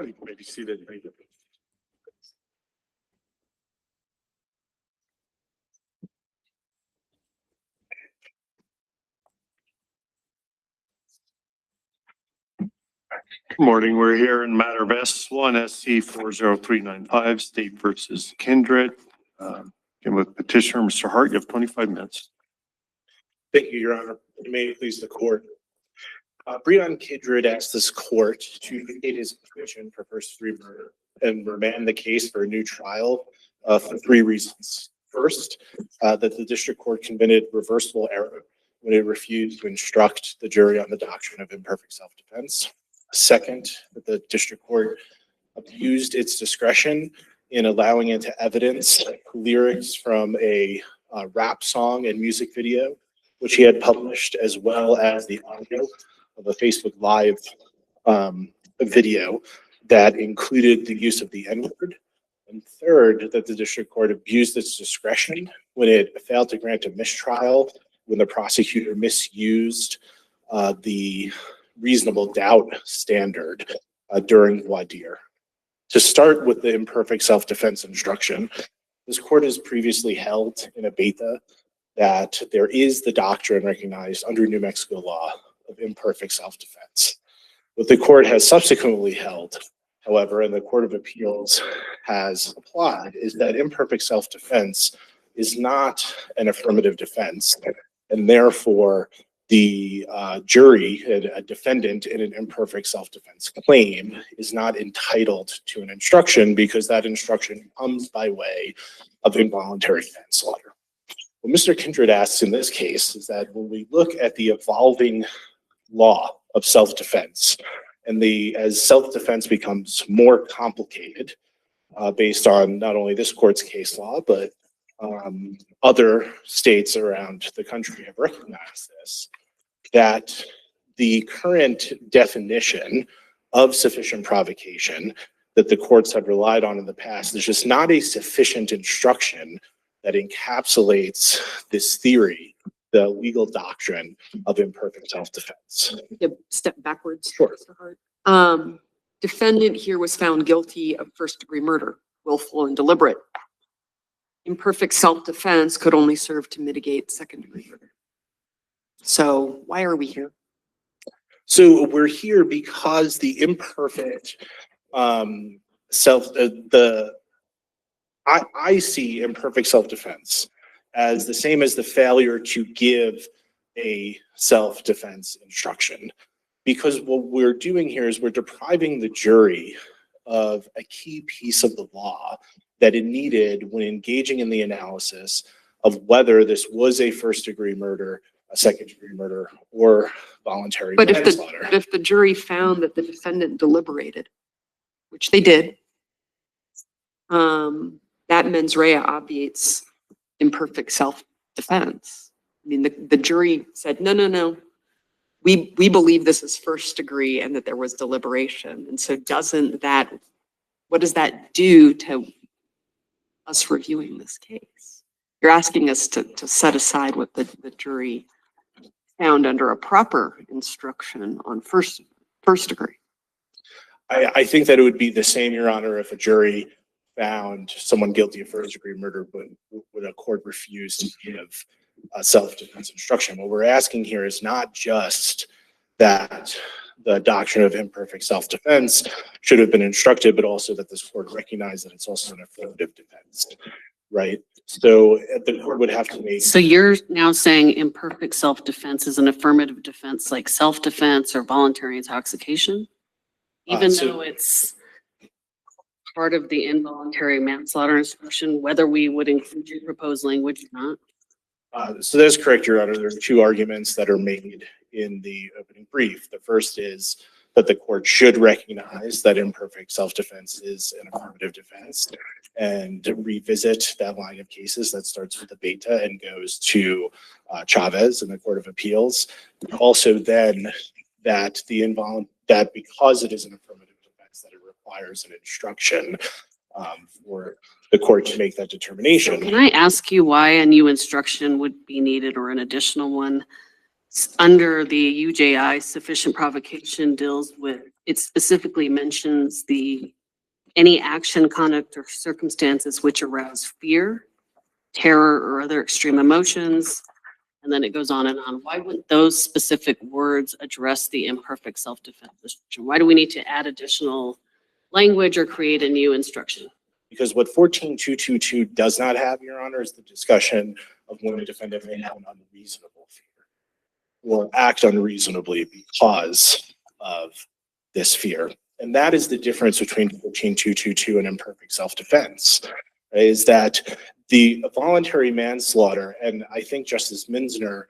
You may be seated. Thank you. Good morning. We're here in matter of S-1-SC-40395, State versus Kindred. And with petitioner, Mr. Hart, you have 25 minutes. Thank you, Your Honor. May it please the court. Breon Kindred asked this court to vacate his conviction for first-degree murder and remand the case for a new trial for three reasons. First, that the district court committed reversible error when it refused to instruct the jury on the doctrine of imperfect self-defense. Second, that the district court abused its discretion in allowing into evidence lyrics from a rap song and music video, which he had published, as well as the audio of a Facebook Live video that included the use of the N-word. And third, that the district court abused its discretion when it failed to grant a mistrial when the prosecutor misused the reasonable doubt standard during voir dire. To start with the imperfect self-defense instruction, this court has previously held in a beta that there is the doctrine recognized under New Mexico law of imperfect self-defense. What the court has subsequently held, however, and the Court of Appeals has applied, is that imperfect self-defense is not an affirmative defense, and therefore the jury, a defendant in an imperfect self-defense claim, is not entitled to an instruction because that instruction comes by way of involuntary manslaughter. What Mr. Kindred asks in this case is that when we look at the evolving law of self-defense, and as self-defense becomes more complicated based on not only this court's case law, but other states around the country have recognized this, that the current definition of sufficient provocation that the courts have relied on in the past is just not a sufficient instruction that encapsulates this theory, the legal doctrine of imperfect self-defense. Step backwards. Sure. Mr. Hart. Defendant here was found guilty of first-degree murder, willful and deliberate. Imperfect self-defense could only serve to mitigate second-degree murder. So why are we here? So we're here because the imperfect I see imperfect self-defense as the same as the failure to give a self-defense instruction. Because what we're doing here is we're depriving the jury of a key piece of the law that it needed when engaging in the analysis of whether this was a first-degree murder, a second-degree murder, or voluntary manslaughter. But if the jury found that the defendant deliberated, which they did, that mens rea obviates imperfect self-defense. I mean, the jury said, no. We believe this is first degree and that there was deliberation. And so what does that do to us reviewing this case? You're asking us to set aside what the jury found under a proper instruction on first degree. I think that it would be the same, Your Honor, if a jury found someone guilty of first-degree murder, but would a court refuse to give a self-defense instruction. What we're asking here is not just that the doctrine of imperfect self-defense should have been instructed, but also that this court recognize that it's also an affirmative defense, right? So the court would have to make. So you're now saying imperfect self-defense is an affirmative defense, like self-defense or voluntary intoxication, even though it's part of the involuntary manslaughter instruction, whether we would include your proposed language or not? So that's correct, Your Honor. There are two arguments that are made in the opening brief. The first is that the court should recognize that imperfect self-defense is an affirmative defense and revisit that line of cases that starts with the beta and goes to Chavez in the Court of Appeals. Also then that that because it is an affirmative defense, that it requires an instruction for the court to make that determination. Can I ask you why a new instruction would be needed or an additional one? under the UJI, sufficient provocation deals with, it specifically mentions any action, conduct, or circumstances which arouse fear, terror, or other extreme emotions. And then it goes on and on. Why wouldn't those specific words address the imperfect self-defense instruction? Why do we need to add additional language or create a new instruction? Because what 14222 does not have, Your Honor, is the discussion of when a defendant may have an unreasonable fear or act unreasonably because of this fear. And that is the difference between 14222 and imperfect self-defense, right? Is that the voluntary manslaughter, and I think Justice Minsner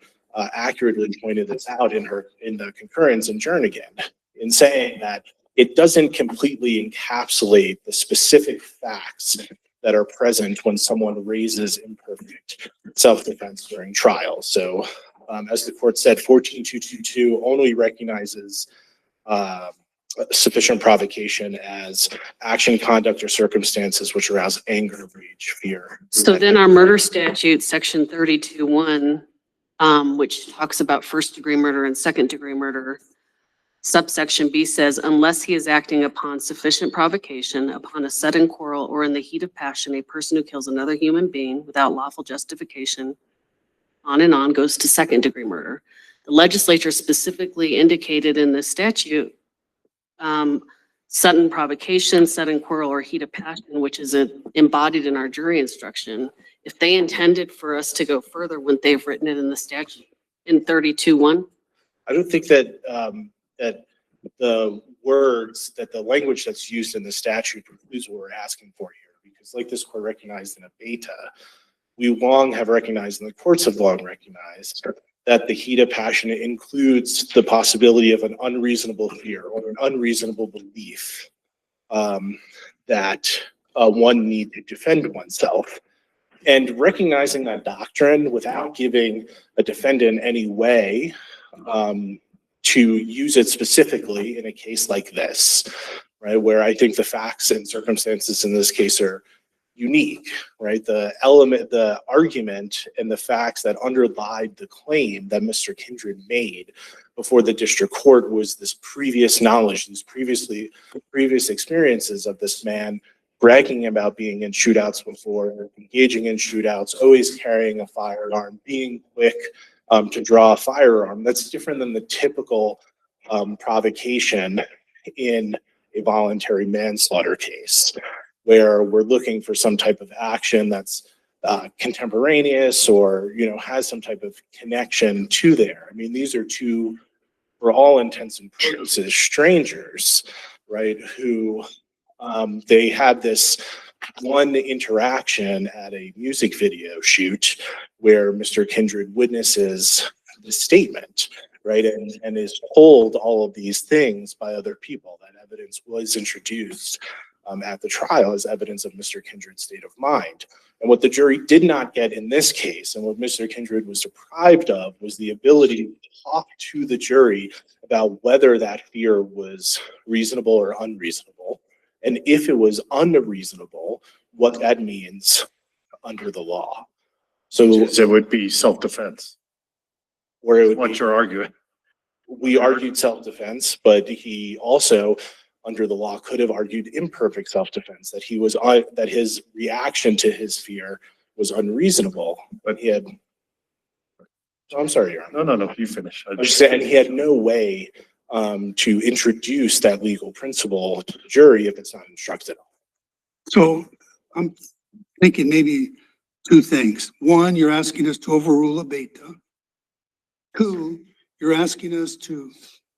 accurately pointed this out in the concurrence in Jernigan, in saying that it doesn't completely encapsulate the specific facts that are present when someone raises imperfect self-defense during trial. So as the court said, 14222 only recognizes sufficient provocation as action, conduct, or circumstances which arouse anger, rage, fear. So then our murder statute, section 32(1), which talks about first-degree murder and second-degree murder, subsection B says, unless he is acting upon sufficient provocation, upon a sudden quarrel, or in the heat of passion, a person who kills another human being without lawful justification, on and on, goes to second-degree murder. The legislature specifically indicated in this statute sudden provocation, sudden quarrel, or heat of passion, which is embodied in our jury instruction. If they intended for us to go further, wouldn't they have written it in the statute in 32(1)? I don't think that that the words, that the language that's used in the statute precludes what we're asking for here, because like this court recognized in a beta, we long have recognized, and the courts have long recognized, that the heat of passion includes the possibility of an unreasonable fear or an unreasonable belief that one need to defend oneself. And recognizing that doctrine without giving a defendant any way to use it specifically in a case like this, right, where I think the facts and circumstances in this case are unique, right? The argument and the facts that underlie the claim that Mr. Kindred made before the district court was this previous knowledge, these previous experiences of this man bragging about being in shootouts before, engaging in shootouts, always carrying a firearm, being quick to draw a firearm. That's different than the typical provocation in a voluntary manslaughter case, where we're looking for some type of action that's contemporaneous or, has some type of connection to there. I mean, these are two, for all intents and purposes, strangers, right, who they had this one interaction at a music video shoot where Mr. Kindred witnesses the statement, right, and is told all of these things by other people. That evidence was introduced at the trial as evidence of Mr. Kindred's state of mind. And what the jury did not get in this case, and what Mr. Kindred was deprived of, was the ability to talk to the jury about whether that fear was reasonable or unreasonable, and if it was unreasonable, what that means under the law. So It would be self-defense, where it would what be, you're arguing. we argued self-defense, but he also, under the law, could have argued imperfect self-defense, that he was that his reaction to his fear was unreasonable, but he had. Oh, I'm sorry, Your Honor. No, you finish. I was just saying, he had no way to introduce that legal principle to the jury if it's not instructed. So I'm thinking maybe two things. One, you're asking us to overrule a beta. Two, you're asking us to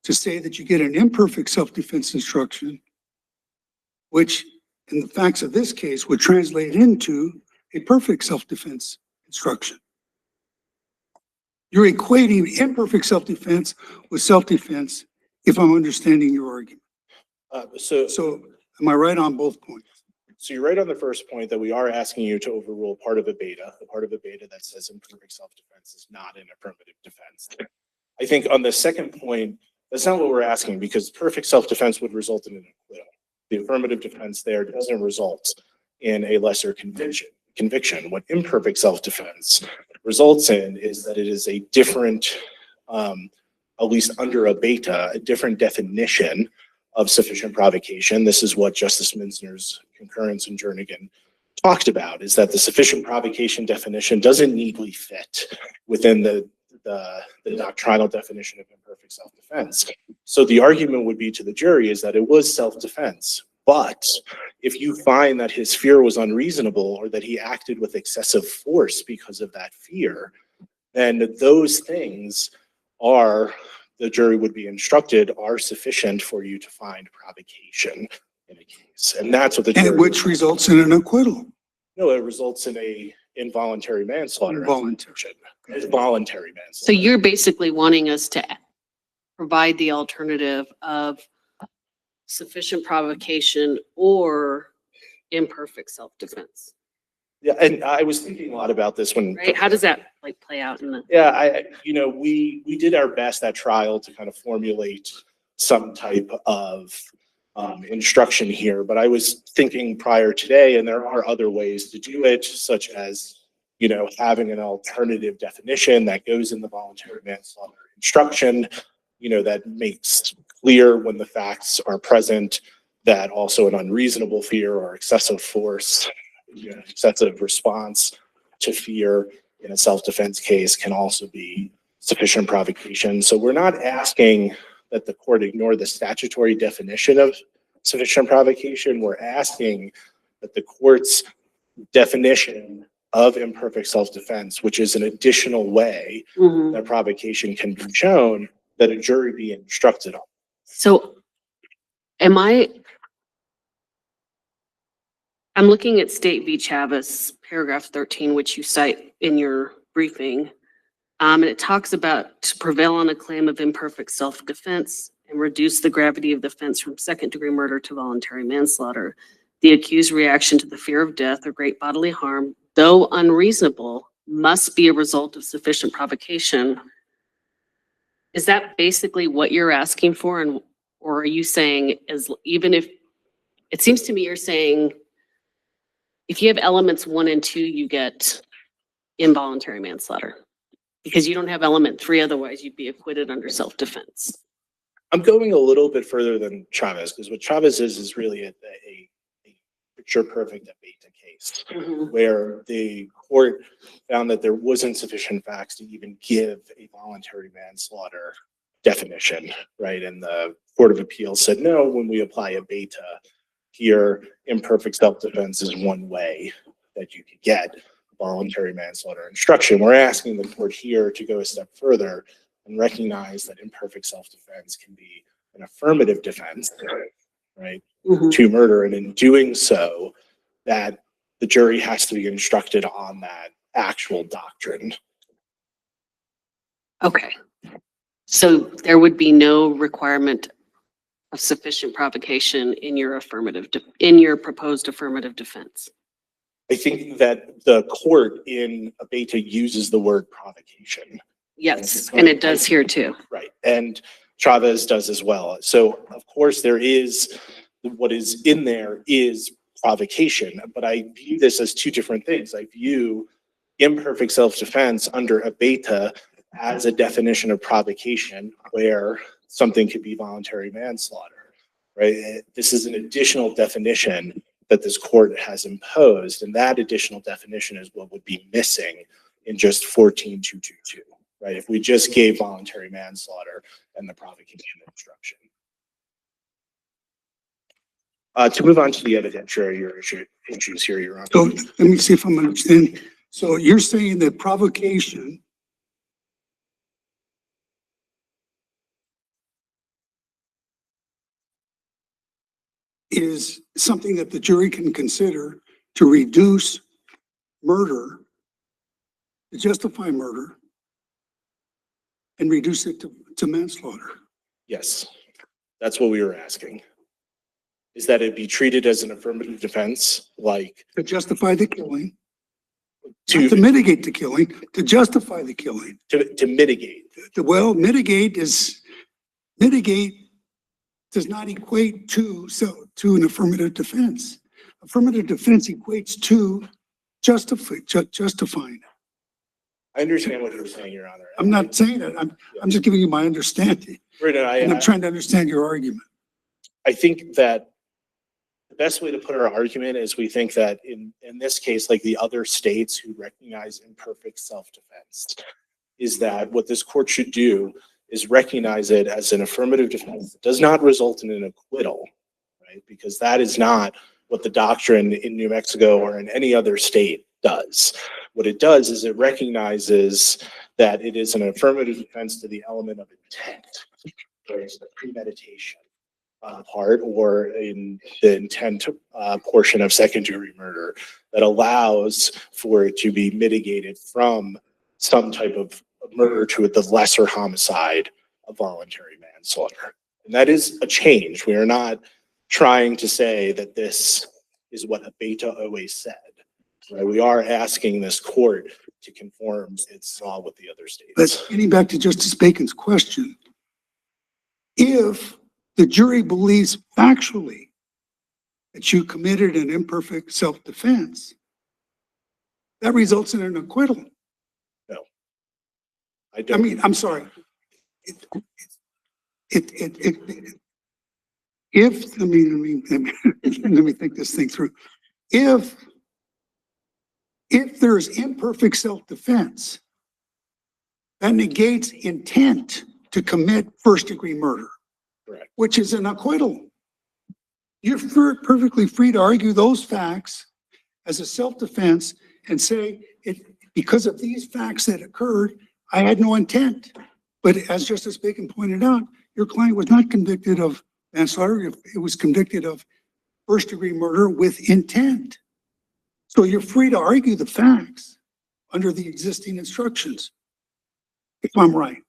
say that you get an imperfect self-defense instruction, which in the facts of this case would translate into a perfect self-defense instruction. You're equating imperfect self-defense with self-defense, if I'm understanding your argument. So am I right on both points? So you're right on the first point that we are asking you to overrule part of a beta, the part of a beta that says imperfect self-defense is not an affirmative defense. I think on the second point, that's not what we're asking, because perfect self-defense would result in an acquittal. The affirmative defense there doesn't result in a lesser conviction. What imperfect self-defense results in is that it is a different at least under a beta, a different definition of sufficient provocation. This is what Justice Minsner's concurrence in Jernigan talked about, is that the sufficient provocation definition doesn't neatly fit within the doctrinal definition of imperfect self-defense. So the argument would be to the jury is that it was self-defense. But if you find that his fear was unreasonable or that he acted with excessive force because of that fear, then those things are, the jury would be instructed, are sufficient for you to find provocation in a case. And that's what the jury. And which results in an acquittal. No, it results in a involuntary manslaughter. Involuntary. It's voluntary manslaughter. So you're basically wanting us to provide the alternative of sufficient provocation or imperfect self-defense, Yeah, and I was thinking a lot about this when. right? How does that like play out in the? Yeah, we did our best at trial to kind of formulate some type of instruction here, but I was thinking prior today, and there are other ways to do it, such as, having an alternative definition that goes in the voluntary manslaughter instruction, that makes clear when the facts are present that also an unreasonable fear or excessive force, excessive response to fear in a self-defense case can also be sufficient provocation. So we're not asking that the court ignore the statutory definition of sufficient provocation. We're asking that the court's definition of imperfect self-defense, which is an additional way Mhm. that provocation can be shown, that a jury be instructed on. So I'm looking at State v. Chavez, paragraph 13, which you cite in your briefing. And it talks about to prevail on a claim of imperfect self-defense and reduce the gravity of the offense from second-degree murder to voluntary manslaughter. The accused's reaction to the fear of death or great bodily harm, though unreasonable, must be a result of sufficient provocation. Is that basically what you're asking for? Or are you saying even if, it seems to me you're saying if you have elements 1 and 2, you get involuntary manslaughter because you don't have element 3, otherwise you'd be acquitted under self-defense. I'm going a little bit further than Chavez, because what Chavez is really a picture perfect beta case where the court found that there wasn't sufficient facts to even give a voluntary manslaughter definition, right? And the Court of Appeals said, no, when we apply a beta here, imperfect self-defense is one way that you could get voluntary manslaughter instruction. We're asking the court here to go a step further and recognize that imperfect self-defense can be an affirmative defense, right, to murder. And in doing so, that the jury has to be instructed on that actual doctrine. Okay. So there would be no requirement of sufficient provocation in your proposed affirmative defense. I think that the court in a beta uses the word provocation. Yes, and it does here too. Right, and Chavez does as well. So of course there is, what is in there is provocation, but I view this as two different things. I view imperfect self-defense under a beta as a definition of provocation where something could be voluntary manslaughter, right? This is an additional definition that this court has imposed, and that additional definition is what would be missing in just 14222, right? If we just gave voluntary manslaughter and the provocation instruction. To move on to the evidentiary issues here, Your Honor. So let me see if I'm understanding. So you're saying that provocation is something that the jury can consider to reduce murder, to justify murder, and reduce it to manslaughter. Yes, that's what we were asking. Is that it be treated as an affirmative defense, like To justify the killing, to not to mitigate the killing, to justify the killing. to mitigate. Well, mitigate does not equate to an affirmative defense. Affirmative defense equates to justifying. I understand what you're saying, Your Honor. I'm not saying it. I'm just giving you my understanding. Right, And I'm trying to understand your argument. I think that the best way to put our argument is we think that in this case, like the other states who recognize imperfect self-defense, is that what this court should do is recognize it as an affirmative defense that does not result in an acquittal, right? Because that is not what the doctrine in New Mexico or in any other state does. What it does is it recognizes that it is an affirmative defense to the element of intent. There's the premeditation part or in the intent portion of second-degree murder that allows for it to be mitigated from some type of murder to the lesser homicide of voluntary manslaughter. And that is a change. We are not trying to say that this is what Abeta always said. Right? We are asking this court to conform its law with the other states. But getting back to Justice Bacon's question, if the jury believes factually that you committed an imperfect self-defense, that results in an acquittal. No. I mean, I'm sorry. Let me think this thing through. If there's imperfect self-defense, that negates intent to commit first-degree murder. Correct. Which is an acquittal. You're perfectly free to argue those facts as a self-defense and say, because of these facts that occurred, I had no intent. But as Justice Bacon pointed out, your client was not convicted of manslaughter. It was convicted of first-degree murder with intent. So you're free to argue the facts under the existing instructions, if I'm right.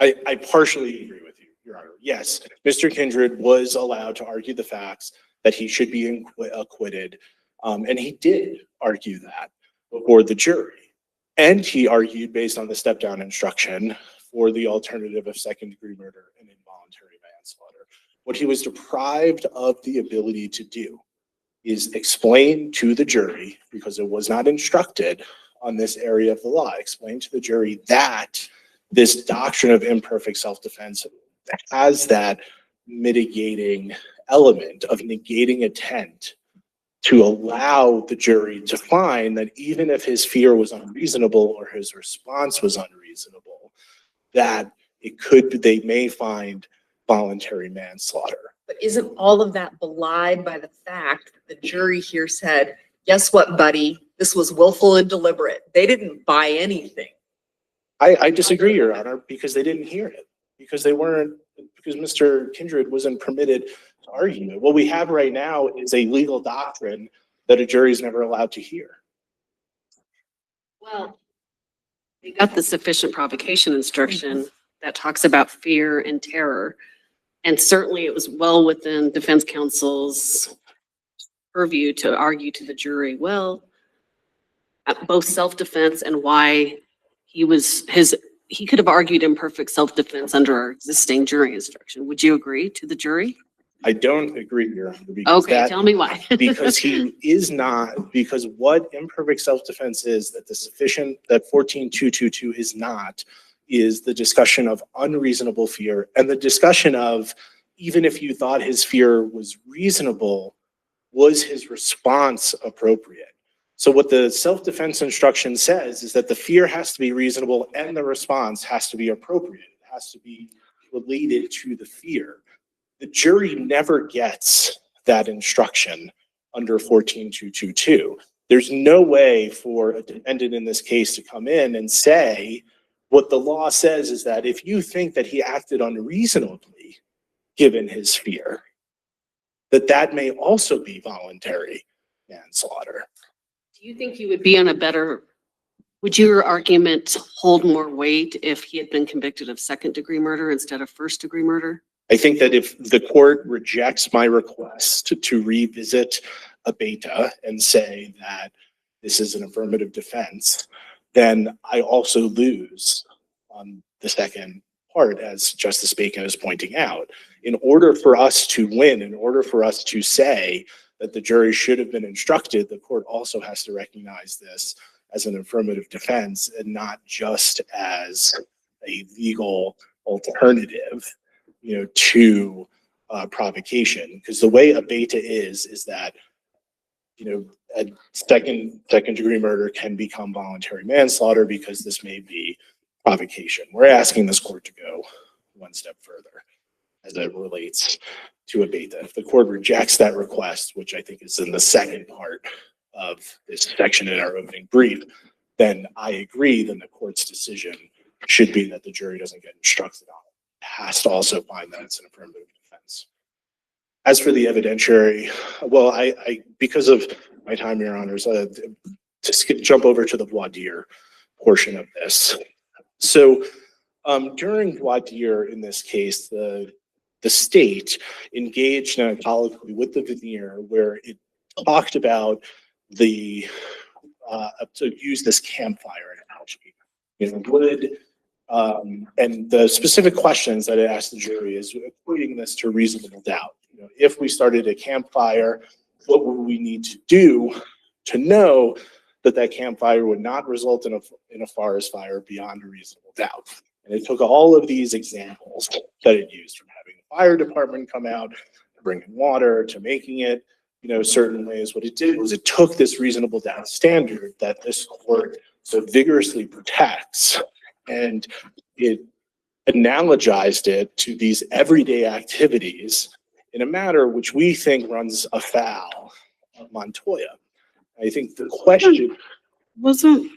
I partially agree with you, Your Honor. Yes, Mr. Kindred was allowed to argue the facts that he should be acquitted. And he did argue that before the jury. And he argued based on the step-down instruction for the alternative of second-degree murder and involuntary manslaughter. What he was deprived of the ability to do is explain to the jury, because it was not instructed on this area of the law, explain to the jury that this doctrine of imperfect self-defense has that mitigating element of negating intent to allow the jury to find that even if his fear was unreasonable or his response was unreasonable, that they may find voluntary manslaughter. But isn't all of that belied by the fact that the jury here said, guess what, buddy? This was willful and deliberate. They didn't buy anything. I disagree, Your Honor, because they didn't hear it. Because Mr. Kindred wasn't permitted to argue it. What we have right now is a legal doctrine that a jury is never allowed to hear. Well, they got the sufficient provocation instruction that talks about fear and terror. And certainly it was well within defense counsel's purview to argue to the jury, well, both self-defense and why he could have argued imperfect self-defense under our existing jury instruction. Would you agree to the jury? I don't agree, Your Honor. Because Okay, tell me why. because what imperfect self-defense is that 14222 is not, is the discussion of unreasonable fear and the discussion of, even if you thought his fear was reasonable, was his response appropriate? So what the self-defense instruction says is that the fear has to be reasonable and the response has to be appropriate. It has to be related to the fear. The jury never gets that instruction under 14222. There's no way for a defendant in this case to come in and say, what the law says is that if you think that he acted unreasonably, given his fear, that may also be voluntary manslaughter. Do you think you would be would your argument hold more weight if he had been convicted of second-degree murder instead of first-degree murder? I think that if the court rejects my request to revisit Abeta and say that this is an affirmative defense, then I also lose on the second part, as Justice Bacon is pointing out. In order for us to win, in order for us to say that the jury should have been instructed, the court also has to recognize this as an affirmative defense and not just as a legal alternative, to provocation. Because the way a beta is that, a second degree murder can become voluntary manslaughter because this may be provocation. We're asking this court to go one step further as it relates to a beta. If the court rejects that request, which I think is in the second part of this section in our opening brief, then I agree, then the court's decision should be that the jury doesn't get instructed on it. It has to also find that it's an affirmative defense. As for the evidentiary, well, I because of my time, Your Honors, to jump over to the voir dire portion of this. So during voir dire in this case, the state engaged in a colloquy with the veneer where it talked about the to use this campfire analogy. And the specific questions that it asked the jury is equating this to reasonable doubt. If we started a campfire, what would we need to do to know that that campfire would not result in a forest fire beyond a reasonable doubt? And it took all of these examples that it used, from having the fire department come out, to bringing water, to making it, certain ways. What it did was it took this reasonable doubt standard that this court so vigorously protects, and it analogized it to these everyday activities in a matter which we think runs afoul of Montoya. I think the question... Wasn't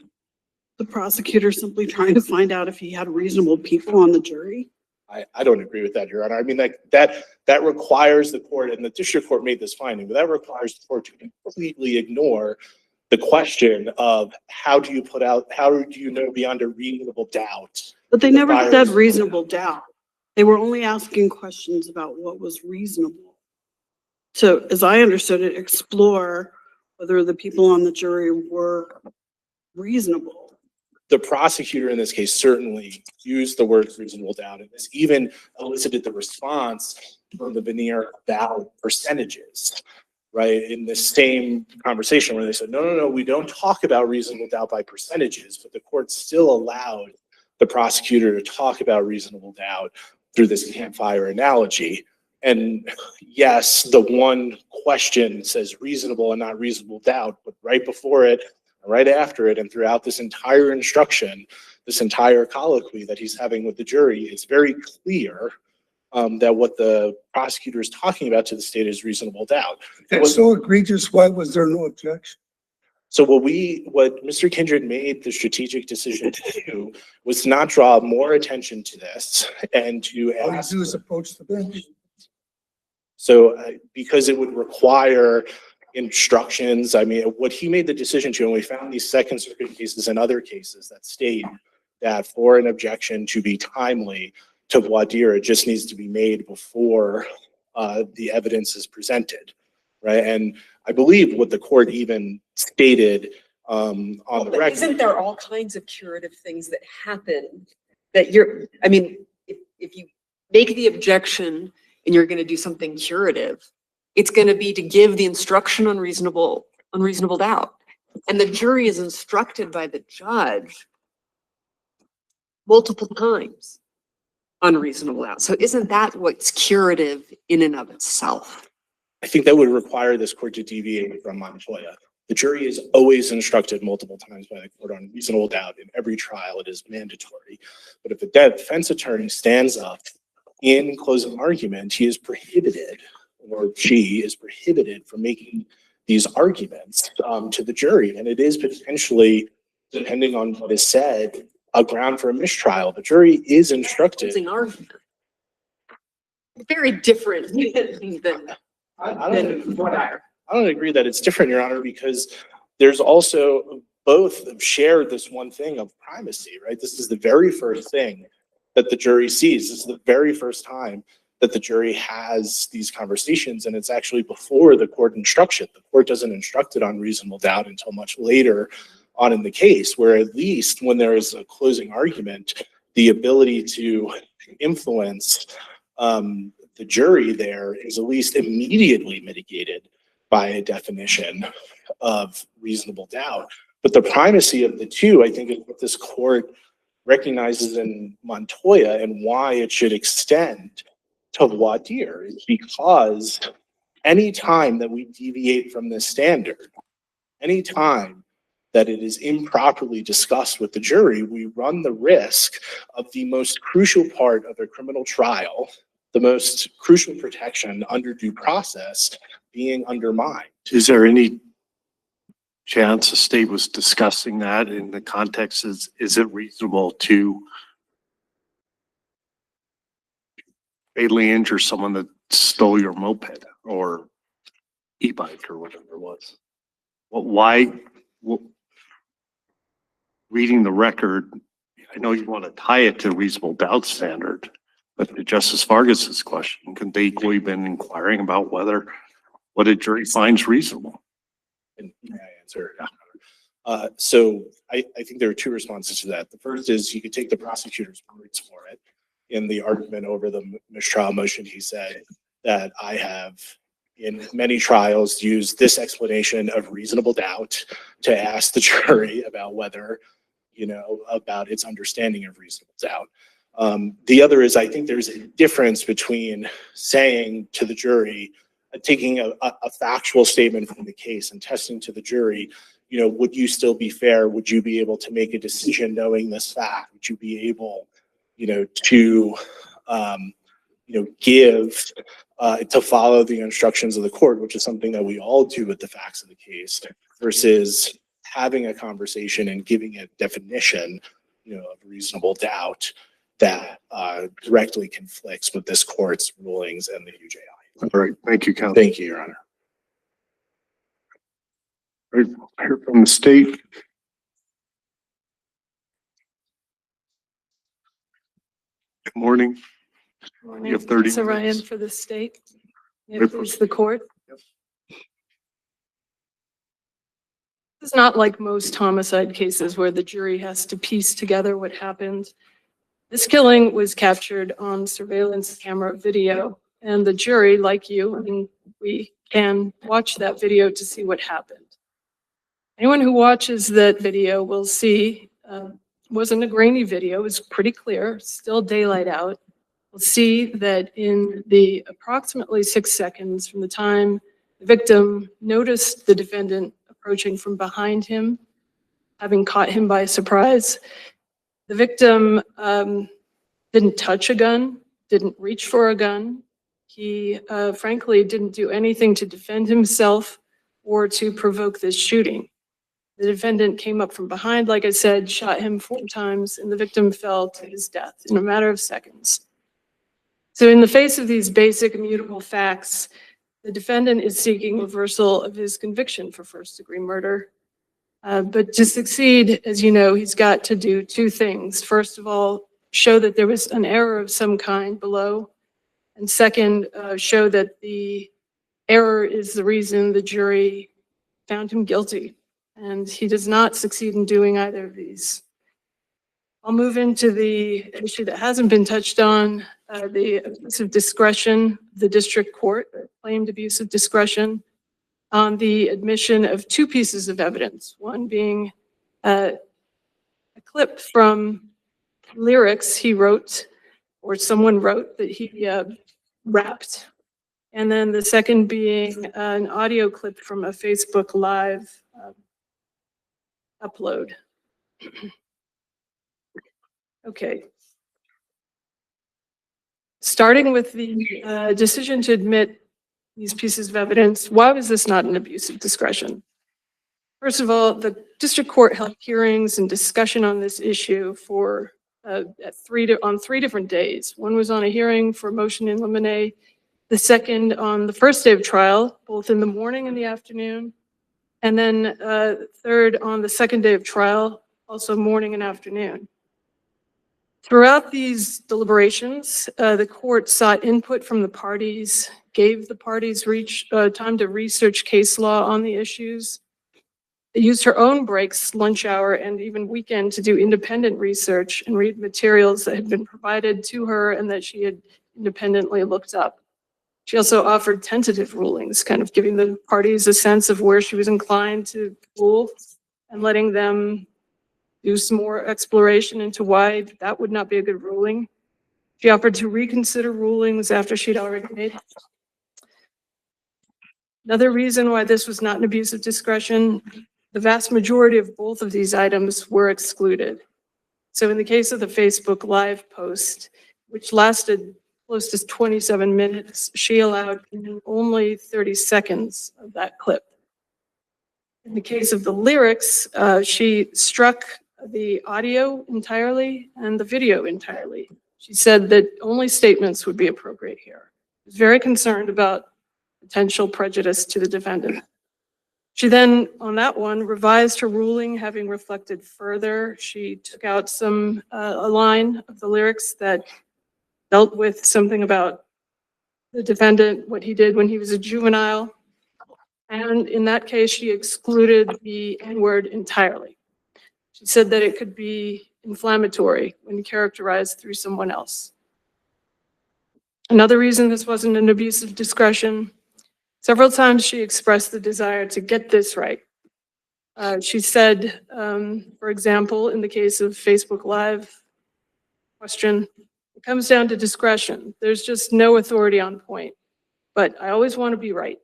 the prosecutor simply trying to find out if he had reasonable people on the jury? I don't agree with that, Your Honor. I mean, that requires the court, and the district court made this finding, but that requires the court to completely ignore the question of how do you know beyond a reasonable doubt? But they the never fire said is- reasonable doubt. They were only asking questions about what was reasonable. So as I understood it, explore whether the people on the jury were reasonable. The prosecutor in this case certainly used the word reasonable doubt, and this even elicited the response from the veneer about percentages, right? In the same conversation where they said, no, we don't talk about reasonable doubt by percentages, but the court still allowed the prosecutor to talk about reasonable doubt through this campfire analogy. And yes, the one question says reasonable and not reasonable doubt, but right before it, right after it, and throughout this entire instruction, this entire colloquy that he's having with the jury, it's very clear that what the prosecutor is talking about to the state is reasonable doubt. That's so egregious. Why was there no objection? So what Mr. Kindred made the strategic decision to do was to not draw more attention to this and to All you ask. do is approach the bench. So because it would require instructions. I mean, what he made the decision to, and we found these Second Circuit cases and other cases that state that for an objection to be timely to voir dire, it just needs to be made before the evidence is presented, right? And I believe what the court even stated on the But record. isn't there all kinds of curative things that happen that if you make the objection and you're going to do something curative, it's going to be to give the instruction on reasonable doubt. And the jury is instructed by the judge multiple times on reasonable doubt. So isn't that what's curative in and of itself? I think that would require this court to deviate from Montoya. The jury is always instructed multiple times by the court on reasonable doubt. In every trial, it is mandatory. But if a defense attorney stands up in closing argument, he is prohibited, or she is prohibited from making these arguments to the jury. And it is potentially, depending on what is said, a ground for a mistrial. The jury is instructed. Closing argument. Very different than I don't agree that it's different, Your Honor, because there's also both have shared this one thing of primacy, right? This is the very first thing that the jury sees. This is the very first time that the jury has these conversations, and it's actually before the court instruction. The court doesn't instruct it on reasonable doubt until much later on in the case, where at least when there is a closing argument, the ability to influence the jury there is at least immediately mitigated by a definition of reasonable doubt. But the primacy of the two, I think, is what this court recognizes in Montoya and why it should extend to voir dire is because any time that we deviate from this standard, any time that it is improperly discussed with the jury, we run the risk of the most crucial part of a criminal trial, the most crucial protection under due process, being undermined. Is there any chance the state was discussing that in the context is it reasonable to fatally injure someone that stole your moped or e-bike or whatever it was? Reading the record, I know you want to tie it to reasonable doubt standard, but to Justice Vargas's question, could they equally been inquiring about what a jury finds reasonable? And may I answer? So I think there are two responses to that. The first is you could take the prosecutor's words for it. In the argument over the mistrial motion, he said that I have in many trials used this explanation of reasonable doubt to ask the jury about whether, about its understanding of reasonable doubt. The other is I think there's a difference between saying to the jury, taking a factual statement from the case and testing to the jury, would you still be fair? Would you be able to make a decision knowing this fact? Would you be able, to, give, to follow the instructions of the court, which is something that we all do with the facts of the case, versus having a conversation and giving a definition, of reasonable doubt that directly conflicts with this court's rulings and the UJI. All right, thank you, Counsel. Thank you, Your Honor. All right, hear from the state. Good morning. You have 30 So Ryan minutes. for the state. Yep. It is the court. It's not like most homicide cases where the jury has to piece together what happened. This killing was captured on surveillance camera video, and the jury, like you, I mean, we can watch that video to see what happened. Anyone who watches that video will see, wasn't a grainy video, it was pretty clear, still daylight out. We'll see that in the approximately 6 seconds from the time the victim noticed the defendant approaching from behind him, having caught him by surprise, the victim didn't touch a gun, didn't reach for a gun. He frankly didn't do anything to defend himself or to provoke this shooting. The defendant came up from behind, like I said, shot him 4 times, and the victim fell to his death in a matter of seconds. So in the face of these basic immutable facts, the defendant is seeking reversal of his conviction for first-degree murder. But to succeed, as you know, he's got to do 2 things. First of all, show that there was an error of some kind below. And second, show that the error is the reason the jury found him guilty. And he does not succeed in doing either of these. I'll move into the issue that hasn't been touched on, the abuse of discretion, the district court claimed abuse of discretion on the admission of 2 pieces of evidence, one being a clip from lyrics he wrote or someone wrote that he rapped, and then the second being an audio clip from a Facebook Live upload. Okay. Starting with the decision to admit these pieces of evidence, why was this not an abuse of discretion? First of all, the district court held hearings and discussion on this issue for on 3 different days. One was on a hearing for motion in limine, the second on the first day of trial, both in the morning and the afternoon, and then third on the second day of trial, also morning and afternoon. Throughout these deliberations, the court sought input from the parties, gave the parties time to research case law on the issues. They used her own breaks, lunch hour, and even weekend to do independent research and read materials that had been provided to her and that she had independently looked up. She also offered tentative rulings, kind of giving the parties a sense of where she was inclined to rule. and letting them do some more exploration into why that would not be a good ruling. She offered to reconsider rulings after she'd already made it. Another reason why this was not an abuse of discretion, the vast majority of both of these items were excluded. So in the case of the Facebook Live post, which lasted close to 27 minutes, she allowed only 30 seconds of that clip. In the case of the lyrics, she struck the audio entirely and the video entirely. She said that only statements would be appropriate here. She was very concerned about potential prejudice to the defendant. She then, on that one, revised her ruling, having reflected further. She took out a line of the lyrics that dealt with something about the defendant, what he did when he was a juvenile. And in that case, she excluded the N-word entirely. She said that it could be inflammatory when characterized through someone else. Another reason this wasn't an abuse of discretion, several times she expressed the desire to get this right. She said, for example, in the case of Facebook Live question, it comes down to discretion. There's just no authority on point, but I always want to be right,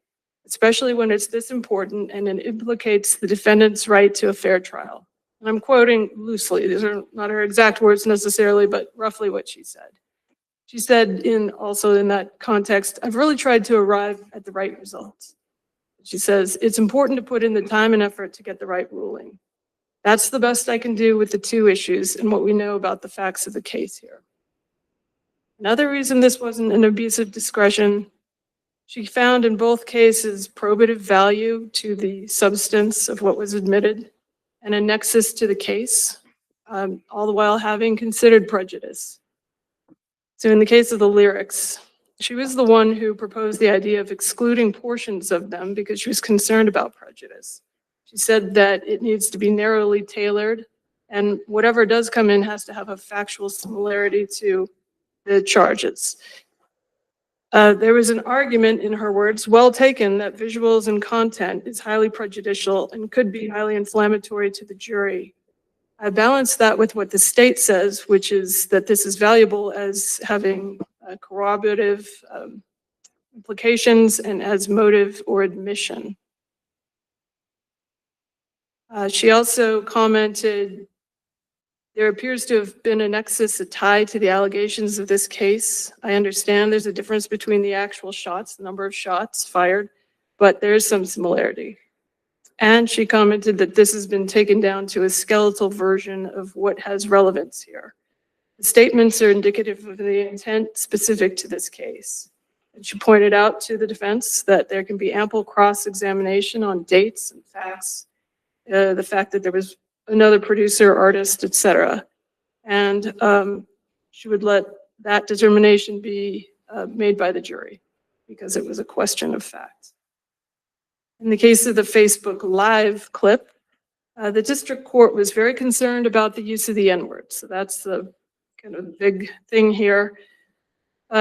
especially when it's this important and it implicates the defendant's right to a fair trial. And I'm quoting loosely. These are not her exact words necessarily, but roughly what she said. She said also in that context, I've really tried to arrive at the right results. She says, it's important to put in the time and effort to get the right ruling. That's the best I can do with the two issues and what we know about the facts of the case here. Another reason this wasn't an abuse of discretion, she found in both cases probative value to the substance of what was admitted and a nexus to the case, all the while having considered prejudice. So in the case of the lyrics, she was the one who proposed the idea of excluding portions of them because she was concerned about prejudice. She said that it needs to be narrowly tailored, and whatever does come in has to have a factual similarity to the charges. There was an argument, in her words, well taken, that visuals and content is highly prejudicial and could be highly inflammatory to the jury. I balance that with what the state says, which is that this is valuable as having corroborative implications and as motive or admission. She also commented, there appears to have been a nexus, a tie to the allegations of this case. I understand there's a difference between the actual shots, the number of shots fired, but there's some similarity. And she commented that this has been taken down to a skeletal version of what has relevance here. The statements are indicative of the intent specific to this case. And she pointed out to the defense that there can be ample cross-examination on dates and facts, the fact that there was another producer, artist, etc. And she would let that determination be made by the jury because it was a question of fact. In the case of the Facebook Live clip, the district court was very concerned about the use of the N-word. So that's the kind of big thing here.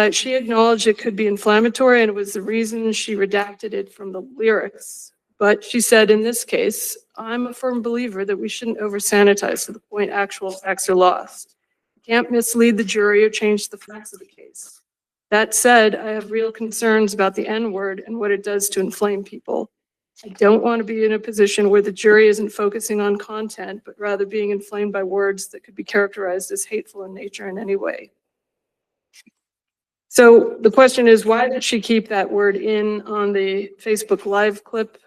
She acknowledged it could be inflammatory and it was the reason she redacted it from the lyrics. But she said, in this case, I'm a firm believer that we shouldn't over-sanitize to the point actual facts are lost. You can't mislead the jury or change the facts of the case. That said, I have real concerns about the N-word and what it does to inflame people. I don't want to be in a position where the jury isn't focusing on content, but rather being inflamed by words that could be characterized as hateful in nature in any way. So the question is, why did she keep that word in on the Facebook Live clip?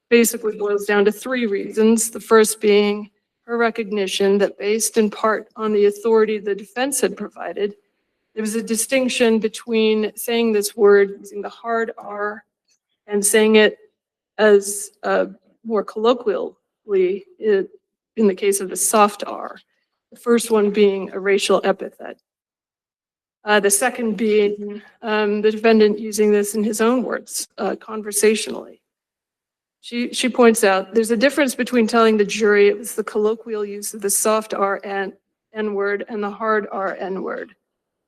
Basically boils down to three reasons. The first being her recognition that based in part on the authority the defense had provided, there was a distinction between saying this word using the hard R and saying it as more colloquially in the case of the soft R. The first one being a racial epithet. The second being the defendant using this in his own words, conversationally. She points out there's a difference between telling the jury it was the colloquial use of the soft R and N-word and the hard R N-word.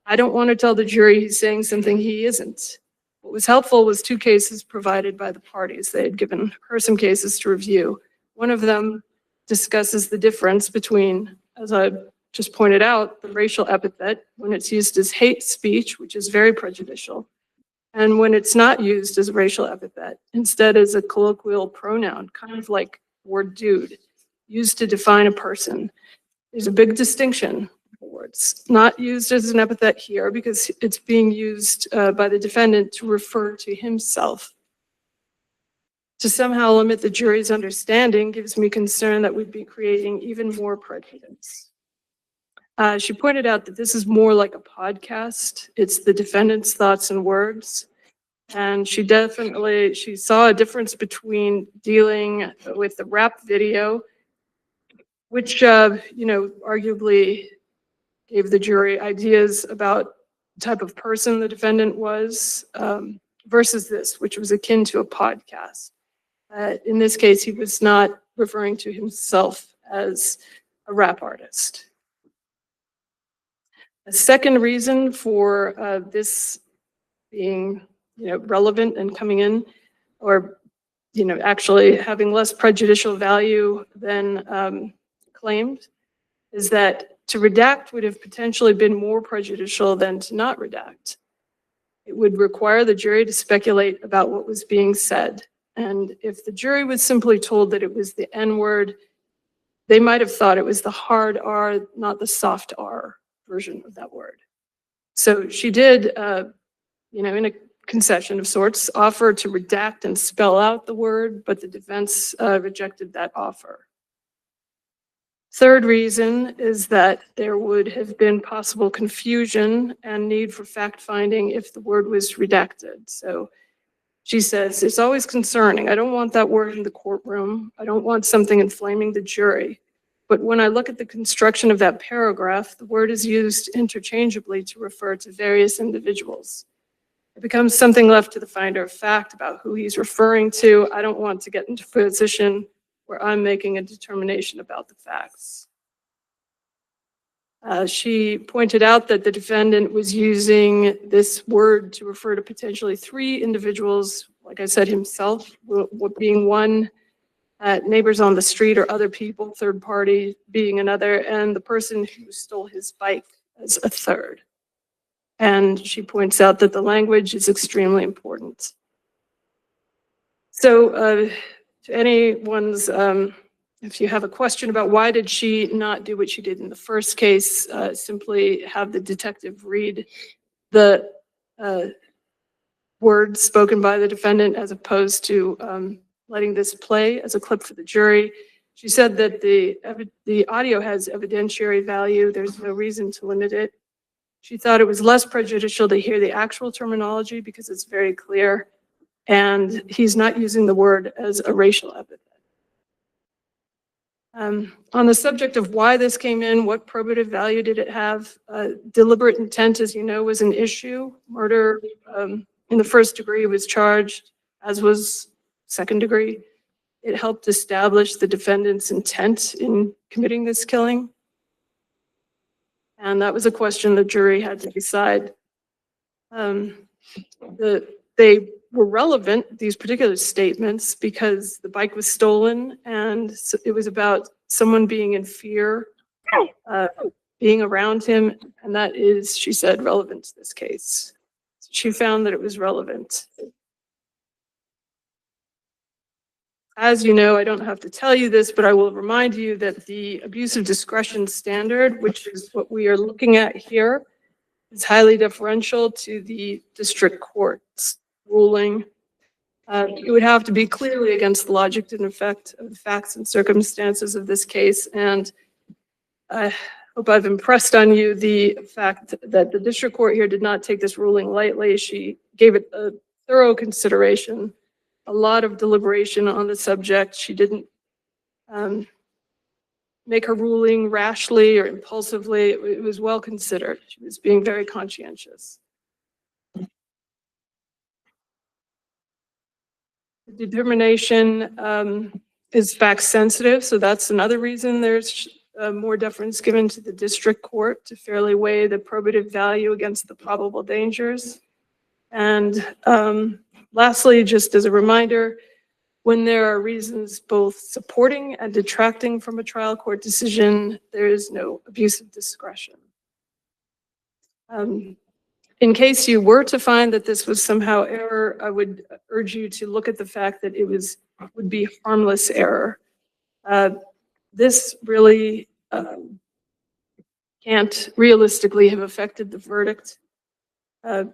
I don't want to tell the jury he's saying something he isn't. What was helpful was two cases provided by the parties. They had given her some cases to review. One of them discusses the difference between, as I just pointed out, the racial epithet when it's used as hate speech, which is very prejudicial, and when it's not used as a racial epithet, instead as a colloquial pronoun, kind of like word dude, used to define a person. There's a big distinction. Words not used as an epithet here because it's being used by the defendant to refer to himself. To somehow limit the jury's understanding gives me concern that we'd be creating even more prejudice. She pointed out that this is more like a podcast. It's the defendant's thoughts and words. And she saw a difference between dealing with the rap video, which, arguably gave the jury ideas about the type of person the defendant was, versus this, which was akin to a podcast. In this case, he was not referring to himself as a rap artist. A second reason for this being, relevant and coming in, or, actually having less prejudicial value than claimed, is that to redact would have potentially been more prejudicial than to not redact. It would require the jury to speculate about what was being said. And if the jury was simply told that it was the N-word, they might have thought it was the hard R, not the soft R version of that word. So she did, in a concession of sorts, offer to redact and spell out the word, but the defense rejected that offer. Third reason is that there would have been possible confusion and need for fact-finding if the word was redacted. So she says, it's always concerning. I don't want that word in the courtroom. I don't want something inflaming the jury. But when I look at the construction of that paragraph, the word is used interchangeably to refer to various individuals. It becomes something left to the finder of fact about who he's referring to. I don't want to get into a position where I'm making a determination about the facts. She pointed out that the defendant was using this word to refer to potentially 3 individuals, like I said, himself being one, neighbors on the street or other people, third party being another, and the person who stole his bike as a third. And she points out that the language is extremely important. So to anyone's, if you have a question about why did she not do what she did in the first case, simply have the detective read the words spoken by the defendant as opposed to letting this play as a clip for the jury. She said that the audio has evidentiary value. There's no reason to limit it. She thought it was less prejudicial to hear the actual terminology because it's very clear, and he's not using the word as a racial epithet. On the subject of why this came in, what probative value did it have? Deliberate intent, as you know, was an issue. Murder in the first degree was charged, as was second degree. It helped establish the defendant's intent in committing this killing. And that was a question the jury had to decide. They were relevant, these particular statements, because the bike was stolen and it was about someone being in fear, being around him. And that is, she said, relevant to this case. She found that it was relevant. As you know, I don't have to tell you this, but I will remind you that the abuse of discretion standard, which is what we are looking at here, is highly deferential to the district court's ruling. It would have to be clearly against the logic and effect of the facts and circumstances of this case. And I hope I've impressed on you the fact that the district court here did not take this ruling lightly. She gave it a thorough consideration, a lot of deliberation on the subject. She didn't make her ruling rashly or impulsively. It was well considered. She was being very conscientious. The determination is fact sensitive, so that's another reason there's more deference given to the district court to fairly weigh the probative value against the probable dangers. And lastly, just as a reminder, when there are reasons both supporting and detracting from a trial court decision, there is no abuse of discretion. In case you were to find that this was somehow error, I would urge you to look at the fact that it would be harmless error. This really can't realistically have affected the verdict. You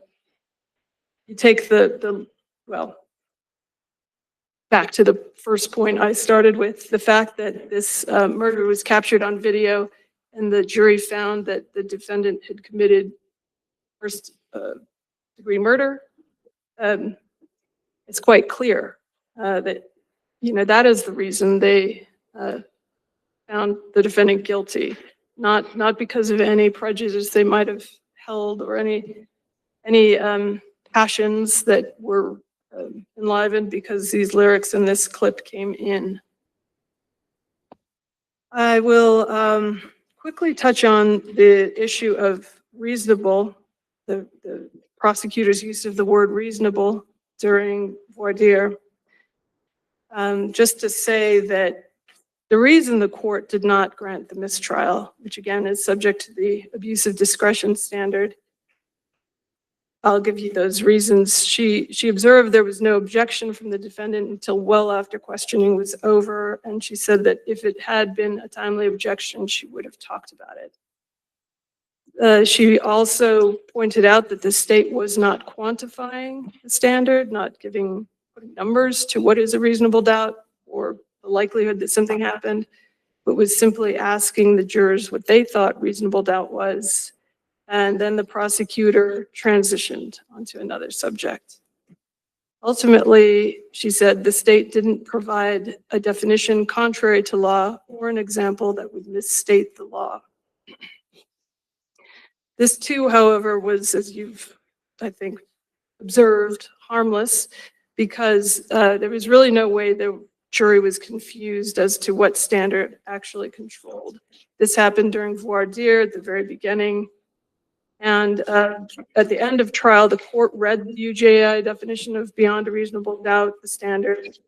take well, back to the first point I started with, the fact that this murder was captured on video and the jury found that the defendant had committed first degree murder. It's quite clear that, that is the reason they found the defendant guilty, not because of any prejudice they might have held or any passions that were enlivened because these lyrics in this clip came in. I will quickly touch on the issue of reasonable, the prosecutor's use of the word reasonable during voir dire. Just to say that the reason the court did not grant the mistrial, which again is subject to the abuse of discretion standard, I'll give you those reasons. She observed there was no objection from the defendant until well after questioning was over, and she said that if it had been a timely objection, she would have talked about it. She also pointed out that the state was not quantifying the standard, not putting numbers to what is a reasonable doubt or the likelihood that something happened, but was simply asking the jurors what they thought reasonable doubt was. And then the prosecutor transitioned onto another subject. Ultimately, she said the state didn't provide a definition contrary to law or an example that would misstate the law. This too, however, was, as you've, I think, observed, harmless because there was really no way the jury was confused as to what standard actually controlled. This happened during voir dire at the very beginning. And at the end of trial, the court read the UJI definition of beyond a reasonable doubt, the standard.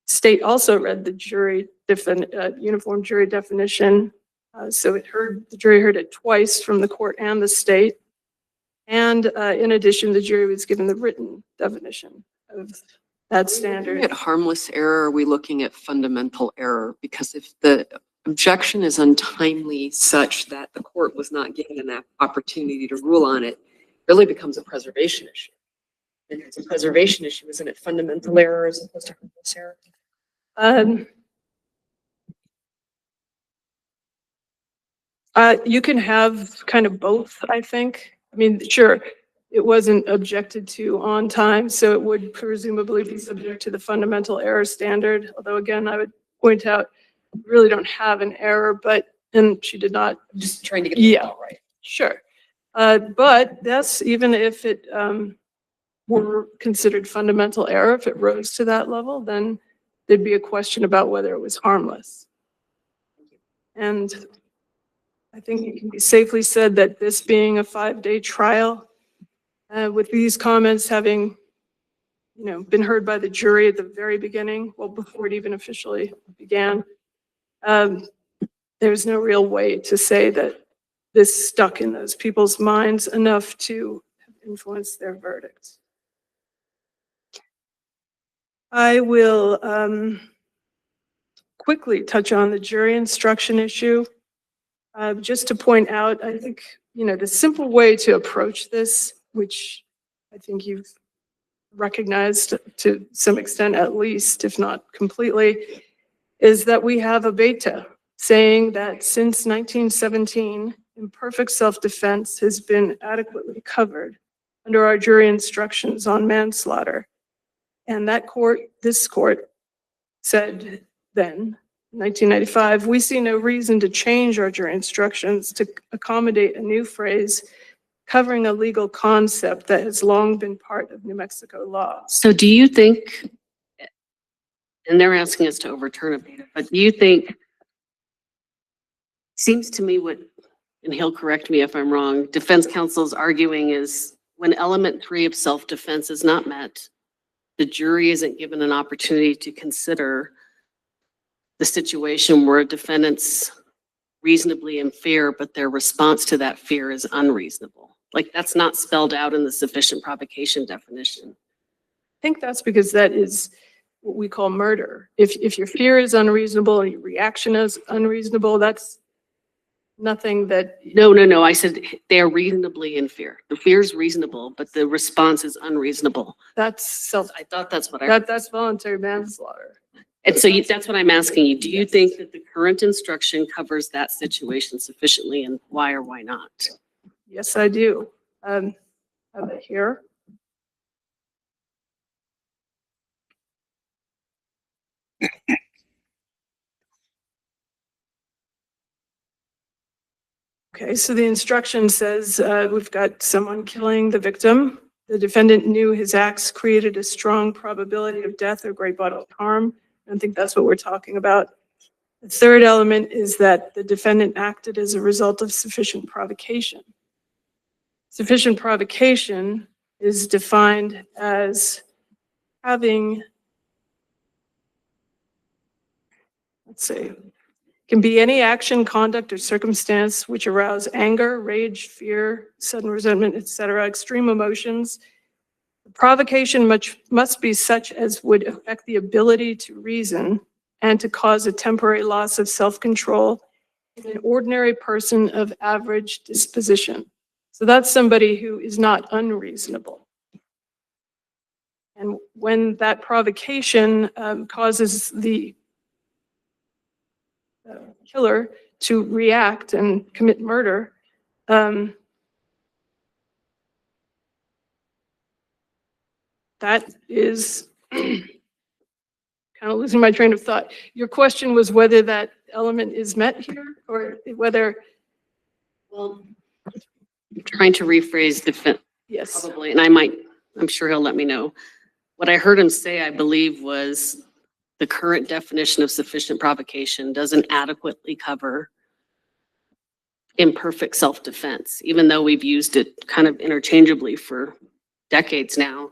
State also read the uniform jury definition. So the jury heard it twice from the court and the state. And in addition, the jury was given the written definition of that standard. At harmless error, are we looking at fundamental error? Because if the objection is untimely such that the court was not given an opportunity to rule on it, really becomes a preservation issue. And if it's a preservation issue, isn't it fundamental error as opposed to harmless error? You can have kind of both, I think. I mean, sure, it wasn't objected to on time, so it would presumably be subject to the fundamental error standard. Although again, I would point out, we really don't have an error, and she did not. Just trying to get the law right. Sure. But that's even if it were considered fundamental error, if it rose to that level, then there'd be a question about whether it was harmless. And I think it can be safely said that this being a 5-day trial, with these comments having, been heard by the jury at the very beginning, well, before it even officially began, there's no real way to say that this stuck in those people's minds enough to influence their verdicts. I will quickly touch on the jury instruction issue. Just to point out, I think, the simple way to approach this, which I think you've recognized to some extent at least, if not completely, is that we have a beta saying that since 1917, imperfect self-defense has been adequately covered under our jury instructions on manslaughter. And this court said then, 1995, we see no reason to change our jury instructions to accommodate a new phrase covering a legal concept that has long been part of New Mexico law. So do you think, and they're asking us to overturn a beta, but do you think, seems to me what, and he'll correct me if I'm wrong, defense counsel's arguing is when element 3 of self-defense is not met, the jury isn't given an opportunity to consider the situation where a defendant's reasonably in fear, but their response to that fear is unreasonable. Like, that's not spelled out in the sufficient provocation definition. I think that's because that is what we call murder. If your fear is unreasonable and your reaction is unreasonable, that's nothing that, No. I said they are reasonably in fear. The fear is reasonable, but the response is unreasonable. that's self, I thought that's what I heard. that's voluntary manslaughter. And so that's what I'm asking you. Do you think that the current instruction covers that situation sufficiently, and why or why not? Yes, I do. Have it here. Okay, so the instruction says, we've got someone killing the victim. The defendant knew his acts created a strong probability of death or great bodily harm. I don't think that's what we're talking about. The third element is that the defendant acted as a result of sufficient provocation. Sufficient provocation is defined as having, let's see, can be any action, conduct, or circumstance which arouse anger, rage, fear, sudden resentment, etc., extreme emotions. The provocation must be such as would affect the ability to reason and to cause a temporary loss of self-control in an ordinary person of average disposition. So that's somebody who is not unreasonable. And when that provocation causes the killer to react and commit murder, that is kind of losing my train of thought. Your question was whether that element is met here, or whether, Well, I'm trying to rephrase yes. probably, and I'm sure he'll let me know. What I heard him say, I believe, was the current definition of sufficient provocation doesn't adequately cover imperfect self-defense, even though we've used it kind of interchangeably for decades now.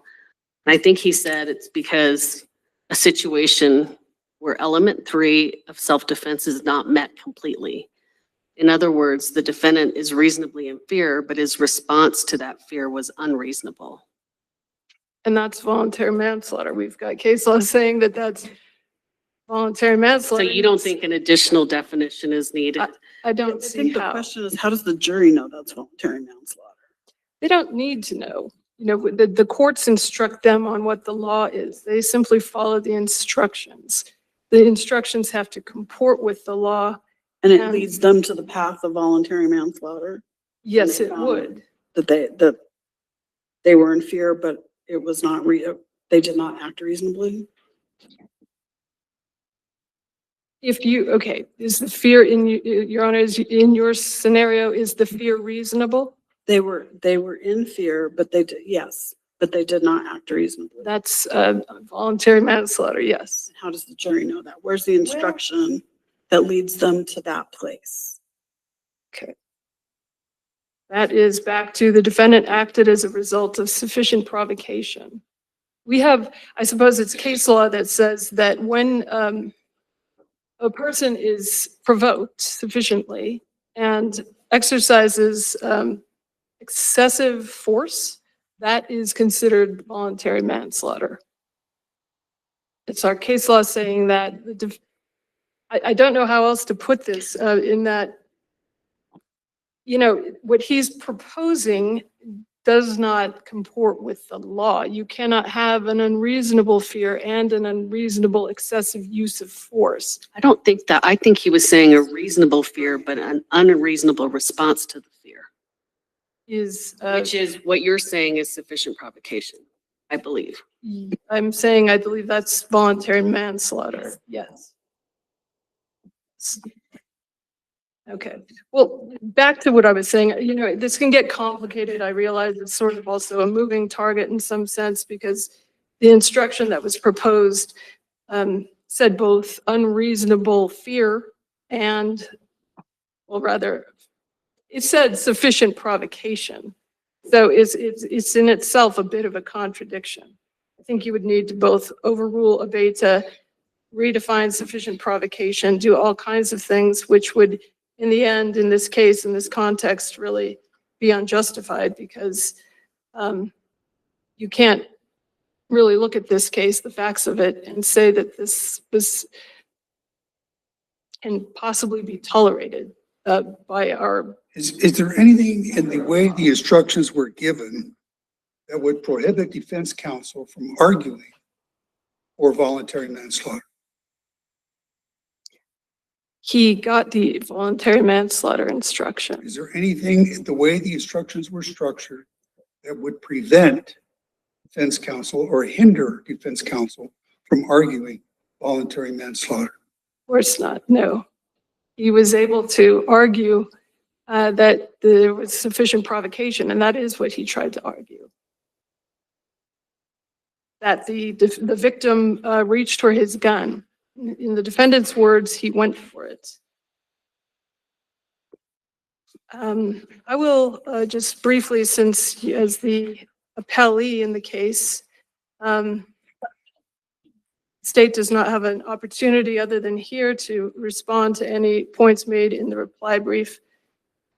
And I think he said it's because a situation where element 3 of self-defense is not met completely. In other words, the defendant is reasonably in fear, but his response to that fear was unreasonable. And that's voluntary manslaughter. We've got case law saying that that's voluntary So manslaughter. you don't think an additional definition is needed? I I don't see think the how. question is, how does the jury know that's voluntary manslaughter? They don't need to know. You know, the courts instruct them on what the law is. They simply follow the instructions. The instructions have to comport with the law. And it And- leads them to the path of voluntary manslaughter, Yes, they it found would. that they were in fear, but it was not they did not act reasonably. If you, okay, is the fear Your Honor, is in your scenario, is the fear reasonable? They were in fear, but yes, but they did not act reasonably. That's voluntary manslaughter, yes. How does the jury know that? Where's the instruction that leads them to that place? Okay. That is back to the defendant acted as a result of sufficient provocation. We have, I suppose it's case law that says that when a person is provoked sufficiently and exercises excessive force, that is considered voluntary manslaughter. It's our case law saying that I don't know how else to put this in that, you know, what he's proposing does not comport with the law. You cannot have an unreasonable fear and an unreasonable excessive use of force. I don't think that. I think he was saying a reasonable fear, but an unreasonable response to the fear, which is what you're saying is sufficient provocation, I believe. I'm saying I believe that's voluntary manslaughter, yes. Okay, well, back to what I was saying, you know, this can get complicated. I realize it's sort of also a moving target in some sense because the instruction that was proposed said both unreasonable fear and, well, rather, it said sufficient provocation. So it's in itself a bit of a contradiction. I think you would need to both overrule Abeta, redefine sufficient provocation, do all kinds of things, which would, in the end, in this case, in this context, really be unjustified because you can't really look at this case, the facts of it, and say that this can possibly be tolerated by our. Is there anything in the way the instructions were given that would prohibit defense counsel from arguing for voluntary manslaughter? He got the voluntary manslaughter instruction. Is there anything in the way the instructions were structured that would prevent defense counsel or hinder defense counsel from arguing voluntary manslaughter? Of course not, no. He was able to argue that there was sufficient provocation, and that is what he tried to argue. That the victim reached for his gun. In the defendant's words, he went for it. I will just briefly, since as the appellee in the case, state does not have an opportunity other than here to respond to any points made in the reply brief.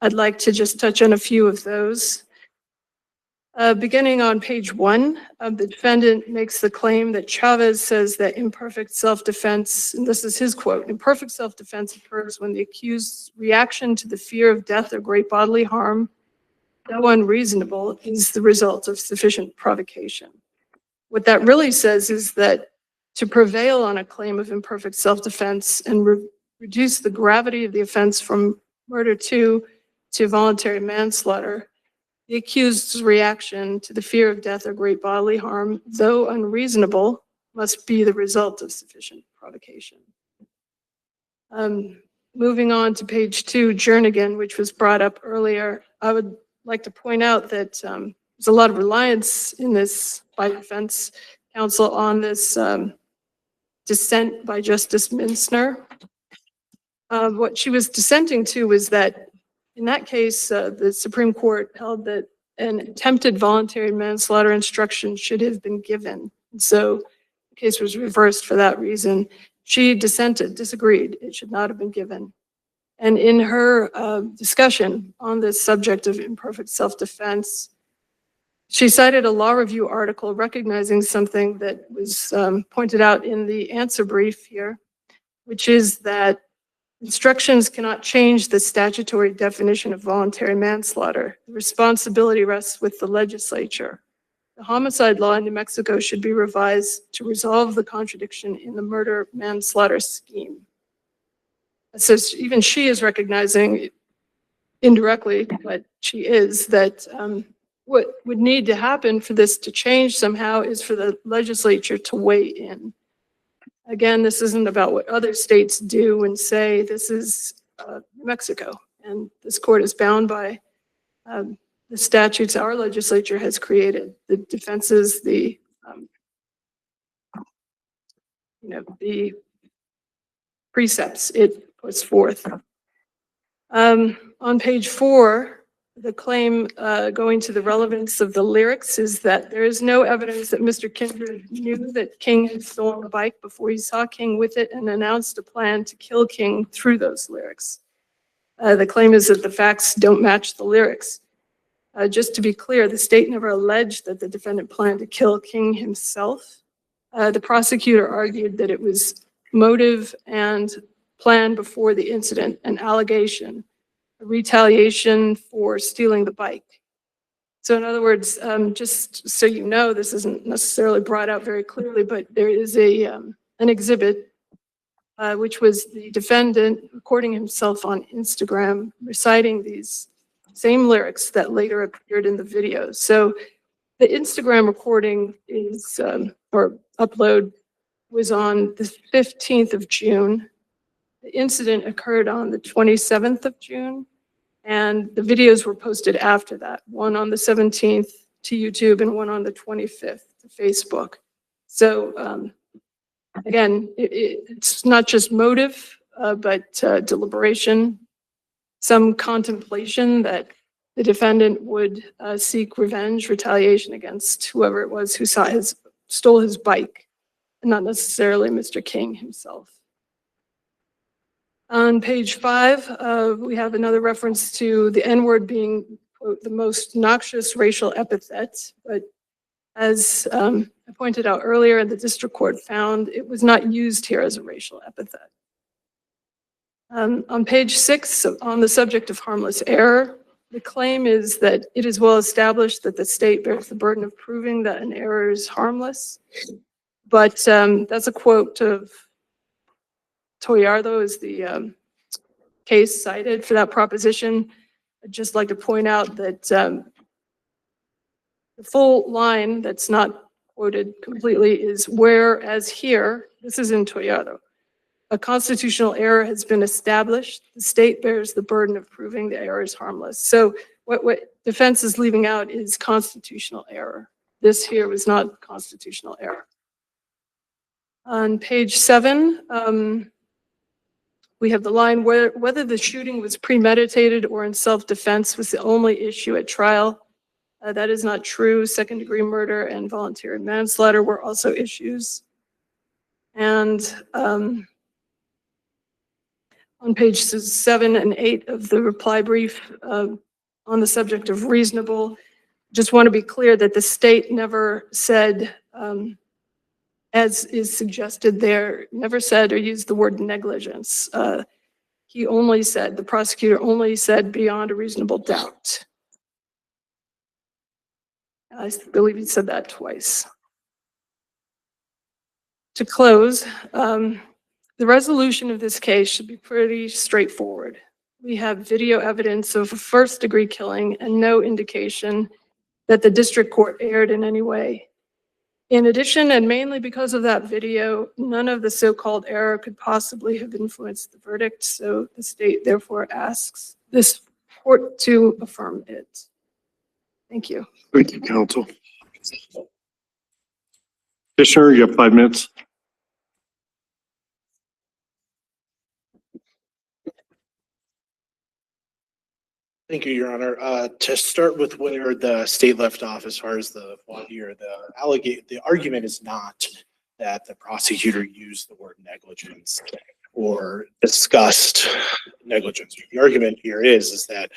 I'd like to just touch on a few of those. Beginning on page 1, the defendant makes the claim that Chavez says that imperfect self-defense, and this is his quote, imperfect self-defense occurs when the accused's reaction to the fear of death or great bodily harm, though unreasonable, is the result of sufficient provocation. What that really says is that to prevail on a claim of imperfect self-defense and reduce the gravity of the offense from murder to voluntary manslaughter, the accused's reaction to the fear of death or great bodily harm, though unreasonable, must be the result of sufficient provocation. Moving on to page 2, Jernigan, which was brought up earlier, I would like to point out that there's a lot of reliance in this by defense counsel on this dissent by Justice Minsner. What she was dissenting to was that in that case, the Supreme Court held that an attempted voluntary manslaughter instruction should have been given. So the case was reversed for that reason. She disagreed. It should not have been given. And in her discussion on this subject of imperfect self-defense, she cited a law review article recognizing something that was pointed out in the answer brief here, which is that instructions cannot change the statutory definition of voluntary manslaughter. The responsibility rests with the legislature. The homicide law in New Mexico should be revised to resolve the contradiction in the murder-manslaughter scheme. So even she is recognizing indirectly, but she is, that what would need to happen for this to change somehow is for the legislature to weigh in. Again, this isn't about what other states do and say. This is New Mexico, and this court is bound by the statutes our legislature has created, the defenses, the precepts it puts forth. On page 4, the claim going to the relevance of the lyrics is that there is no evidence that Mr. Kindred knew that King had stolen a bike before he saw King with it and announced a plan to kill King through those lyrics. The claim is that the facts don't match the lyrics. Just to be clear, the state never alleged that the defendant planned to kill King himself. The prosecutor argued that it was motive and plan before the incident, an allegation, a retaliation for stealing the bike. So in other words, just so you know, this isn't necessarily brought out very clearly, but there is an exhibit which was the defendant recording himself on Instagram, reciting these same lyrics that later appeared in the video. So the Instagram recording is, or upload, was on the 15th of June. The incident occurred on the 27th of June, and the videos were posted after that, one on the 17th to YouTube and one on the 25th to Facebook. So again, it's not just motive, but deliberation, some contemplation that the defendant would seek revenge, retaliation against whoever it was who saw his stole his bike, and not necessarily Mr. King himself. On page 5, we have another reference to the N-word being, quote, the most noxious racial epithet, but as I pointed out earlier, the district court found it was not used here as a racial epithet. On page 6, on the subject of harmless error, the claim is that it is well established that the state bears the burden of proving that an error is harmless. But that's a quote of Toyardo is the case cited for that proposition. I'd just like to point out that the full line that's not quoted completely is whereas here, this is in Toyardo, a constitutional error has been established. The state bears the burden of proving the error is harmless. So what defense is leaving out is constitutional error. This here was not constitutional error. On page 7, we have the line whether the shooting was premeditated or in self-defense was the only issue at trial. That is not true. Second-degree murder and voluntary manslaughter were also issues. And on pages 7 and 8 of the reply brief on the subject of reasonable, just want to be clear that the state never said, as is suggested there, never said or used the word negligence. He only said, the prosecutor only said beyond a reasonable doubt. I believe he said that twice. To close, the resolution of this case should be pretty straightforward. We have video evidence of a first-degree killing and no indication that the district court erred in any way. In addition, and mainly because of that video, none of the so-called error could possibly have influenced the verdict, so the state therefore asks this court to affirm it. Thank you. Thank you, counsel. Commissioner, you have 5 minutes. Thank you, Your Honor. To start with where the state left off as far as the voir dire, the argument is not that the prosecutor used the word negligence or discussed negligence. The argument here is that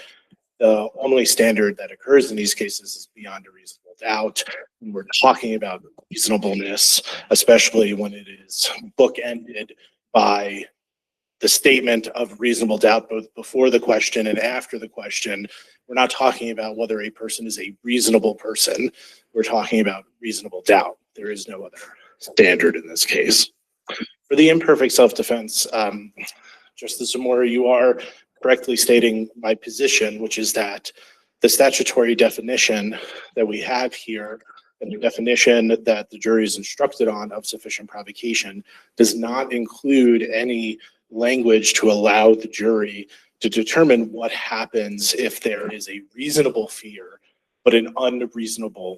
the only standard that occurs in these cases is beyond a reasonable doubt. When we're talking about reasonableness, especially when it is bookended by the statement of reasonable doubt both before the question and after the question. We're not talking about whether a person is a reasonable person. We're talking about reasonable doubt. There is no other standard in this case. For the imperfect self-defense, Justice Zamora, you are correctly stating my position, which is that the statutory definition that we have here and the definition that the jury is instructed on of sufficient provocation does not include any language to allow the jury to determine what happens if there is a reasonable fear, but an unreasonable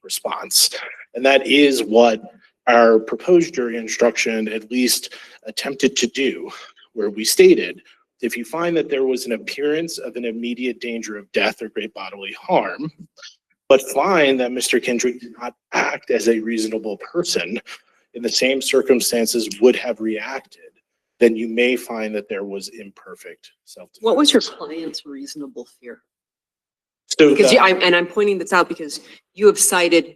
response. And that is what our proposed jury instruction at least attempted to do, where we stated, if you find that there was an appearance of an immediate danger of death or great bodily harm, but find that Mr. Kindred did not act as a reasonable person in the same circumstances would have reacted, then you may find that there was imperfect self-defense. What was your client's reasonable fear? So Because I'm pointing this out because you have cited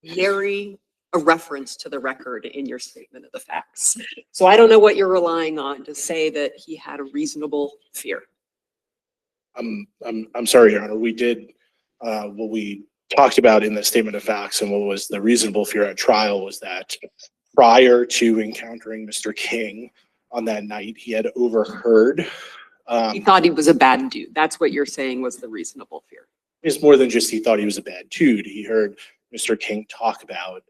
a reference to the record in your statement of the facts. So I don't know what you're relying on to say that he had a reasonable fear. I'm sorry, Your Honor. We did what we talked about in the statement of facts, and what was the reasonable fear at trial was that prior to encountering Mr. King on that night, he had overheard. He thought he was a bad dude. That's what you're saying was the reasonable fear. It's more than just he thought he was a bad dude. He heard Mr. King talk about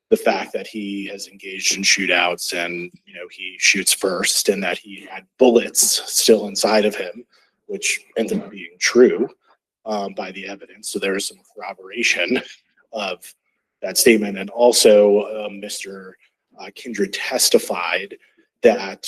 the fact that he has engaged in shootouts and, you know, he shoots first and that he had bullets still inside of him, which ended up being true by the evidence. So there is some corroboration of that statement. And also Mr. Kindred testified that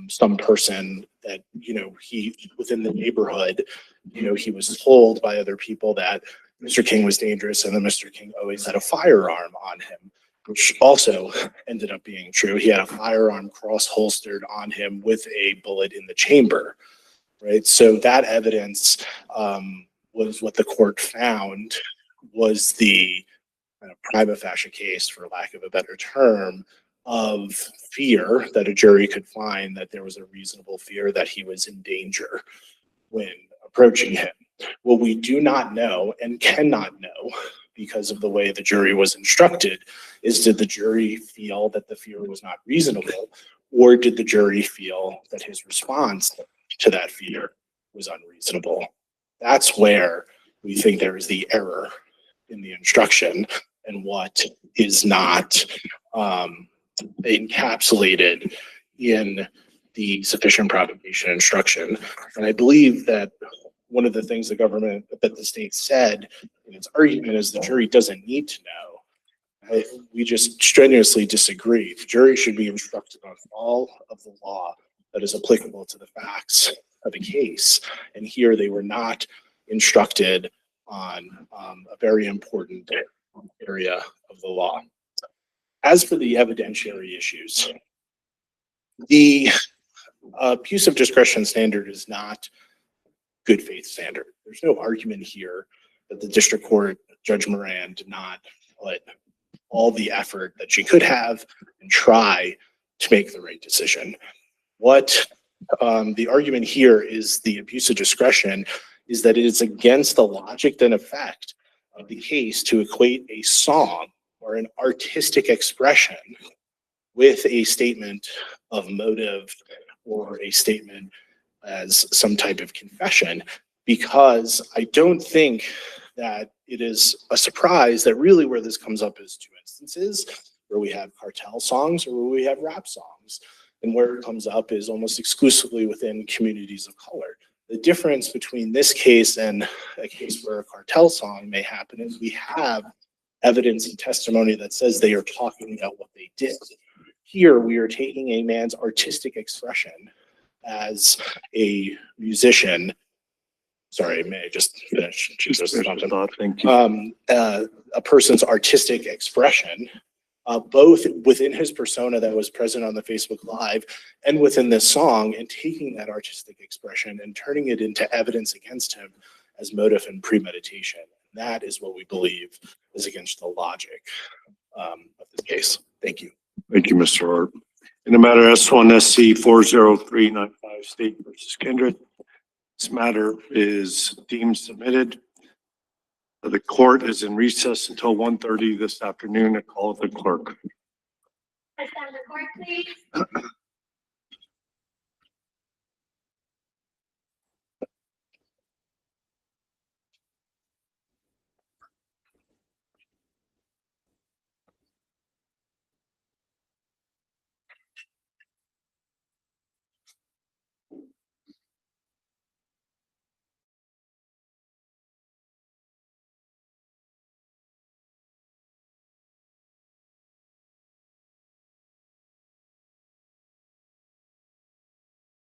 some person that, you know, he within the neighborhood, you know, he was told by other people that Mr. King was dangerous and that Mr. King always had a firearm on him, which also ended up being true. He had a firearm cross-holstered on him with a bullet in the chamber, right? So that evidence was what the court found was the kind of prima facie case, for lack of a better term, of fear that a jury could find that there was a reasonable fear that he was in danger when approaching him. What we do not know and cannot know because of the way the jury was instructed is, did the jury feel that the fear was not reasonable, or did the jury feel that his response to that fear was unreasonable? That's where we think there is the error in the instruction and what is not encapsulated in the sufficient provocation instruction. And I believe that one of the things that the state said in its argument is the jury doesn't need to know. We just strenuously disagree. The jury should be instructed on all of the law that is applicable to the facts of a case. And here they were not instructed on a very important area of the law. As for the evidentiary issues, the abuse of discretion standard is not good faith standard. There's no argument here that the district court, Judge Moran, did not put all the effort that she could have and try to make the right decision. What the argument here is, the abuse of discretion is that it is against the logic and effect of the case to equate a song or an artistic expression with a statement of motive or a statement as some type of confession, because I don't think that it is a surprise that really where this comes up is two instances, where we have cartel songs or where we have rap songs. And where it comes up is almost exclusively within communities of color. The difference between this case and a case where a cartel song may happen is we have evidence and testimony that says they are talking about what they did. Here, we are taking a man's artistic expression as a musician. Sorry, may I just finish? Thank you. A person's artistic expression, both within his persona that was present on the Facebook Live and within this song, and taking that artistic expression and turning it into evidence against him as motive and premeditation. That is what we believe is against the logic of this case. Thank you. Thank you, Mr. Hart. In the matter S-1-SC-40395, State versus Kindred, this matter is deemed submitted. The court is in recess until 1:30 this afternoon. I call the clerk. Court, please.